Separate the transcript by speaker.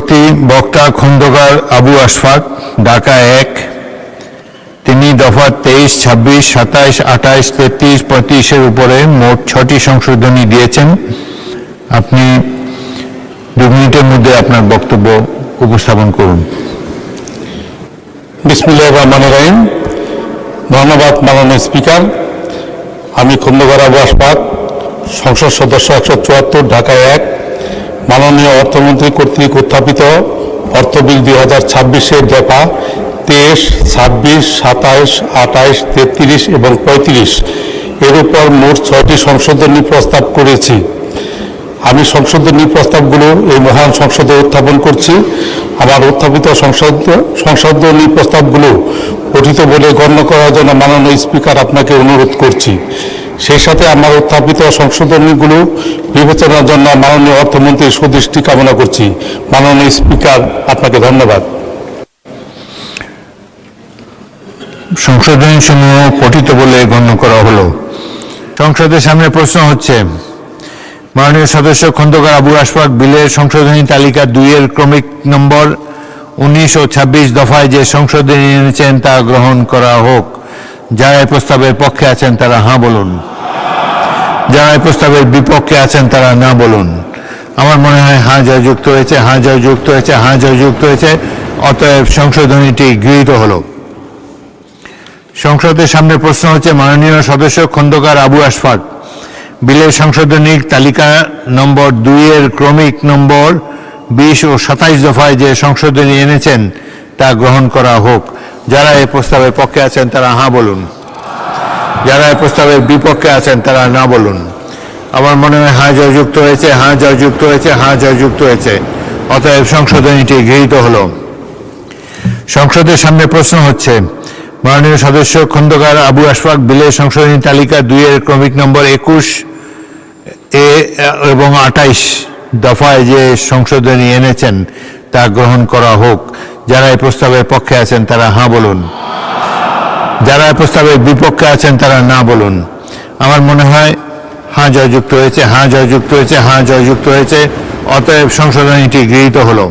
Speaker 1: পরবর্তী বক্তা খন্দকার আবু আশফাক, ঢাকা 1। তিনি দফা 23, 26, 27, 28, 33, 35-এর উপরে মোট 6টি সংশোধনী দিয়েছেন। আপনি 2 মিনিটের মধ্যে আপনার বক্তব্য উপস্থাপন করুন।
Speaker 2: বিসমিল্লাহির রহমানির রহিম। ধন্যবাদ মাননীয় স্পিকার। আমি খন্দকার আবু আশফাক, সংসদ সদস্য 174, ঢাকা 1। মাননীয় অর্থমন্ত্রী কর্তৃক উত্থাপিত অর্থ বিল 2026-এর দফা 23, 26, 27, 28, 33 এবং 35 এর উপর মোট 6টি সংশোধনী প্রস্তাব করেছি। আমি সংশোধনী প্রস্তাবগুলো এই মহান সংসদে উত্থাপন করছি। আমার উত্থাপিত সংশোধনী প্রস্তাবগুলো গঠিত বলে গণ্য করার জন্য মাননীয় স্পিকার আপনাকে অনুরোধ করছি। সেই সাথে আমার উত্থাপিত সংশোধনীগুলো বিবেচনার জন্য মাননীয় অর্থমন্ত্রীর সুদৃষ্টি কামনা করছি। মাননীয় স্পিকার, আপনাকে ধন্যবাদ।
Speaker 1: সংশোধনী সমূহ পঠিত বলে গণ্য করা হলো। সংসদের সামনে প্রশ্ন হচ্ছে, মাননীয় সদস্য খন্দকার আবু আশফাক বিলের সংশোধনী তালিকা 2-এর ক্রমিক নম্বর 19 ও 26 দফায় যে সংশোধনী এনেছেন তা গ্রহণ করা হোক। যারা এই প্রস্তাবের পক্ষে আছেন তারা হ্যাঁ বলুন, যারা এই প্রস্তাবের বিপক্ষে আছেন তারা না বলুন। আমার মনে হয় হ্যাঁ যা যুক্ত হয়েছে, হ্যাঁ যা যুক্ত হয়েছে, হ্যাঁ যা যুক্ত হয়েছে, অতএব সংশোধনীটি গৃহীত হলো। সংসদের সামনে প্রশ্ন হচ্ছে, মাননীয় সদস্য খন্দকার আবু আশফাক বিলের সংশোধনীর তালিকা নম্বর 2-এর ক্রমিক নম্বর 20 ও 27 দফায় যে সংশোধনী এনেছেন তা গ্রহণ করা হোক। যারা এই প্রস্তাবের পক্ষে আছেন তারা হ্যাঁ বলুন, যারা এই প্রস্তাবের বিপক্ষে আছেন তারা না বলুন। আমার মনে হয় হ্যাঁ যা যুক্ত হয়েছে, হ্যাঁ যা যুক্ত হয়েছে, হ্যাঁ যা যুক্ত হয়েছে, অতএব সংশোধনীটি গৃহীত হলো। সংসদের সামনে প্রশ্ন হচ্ছে, মাননীয় সদস্য খন্দকার আবু আশফাক বিলের সংশোধনী তালিকা 2-এর ক্রমিক নম্বর 21 এবং 28 দফায় যে সংশোধনী এনেছেন তা গ্রহণ করা হোক। যারা এই প্রস্তাবের পক্ষে আছেন তারা হ্যাঁ বলুন, যারা এই প্রস্তাবের বিপক্ষে আছেন তারা না বলুন। আমার মনে হয় হ্যাঁ যা যুক্ত হয়েছে, হ্যাঁ যা যুক্ত হয়েছে, হ্যাঁ যা যুক্ত হয়েছে, অতএব সংশোধনীটি গৃহীত হলো।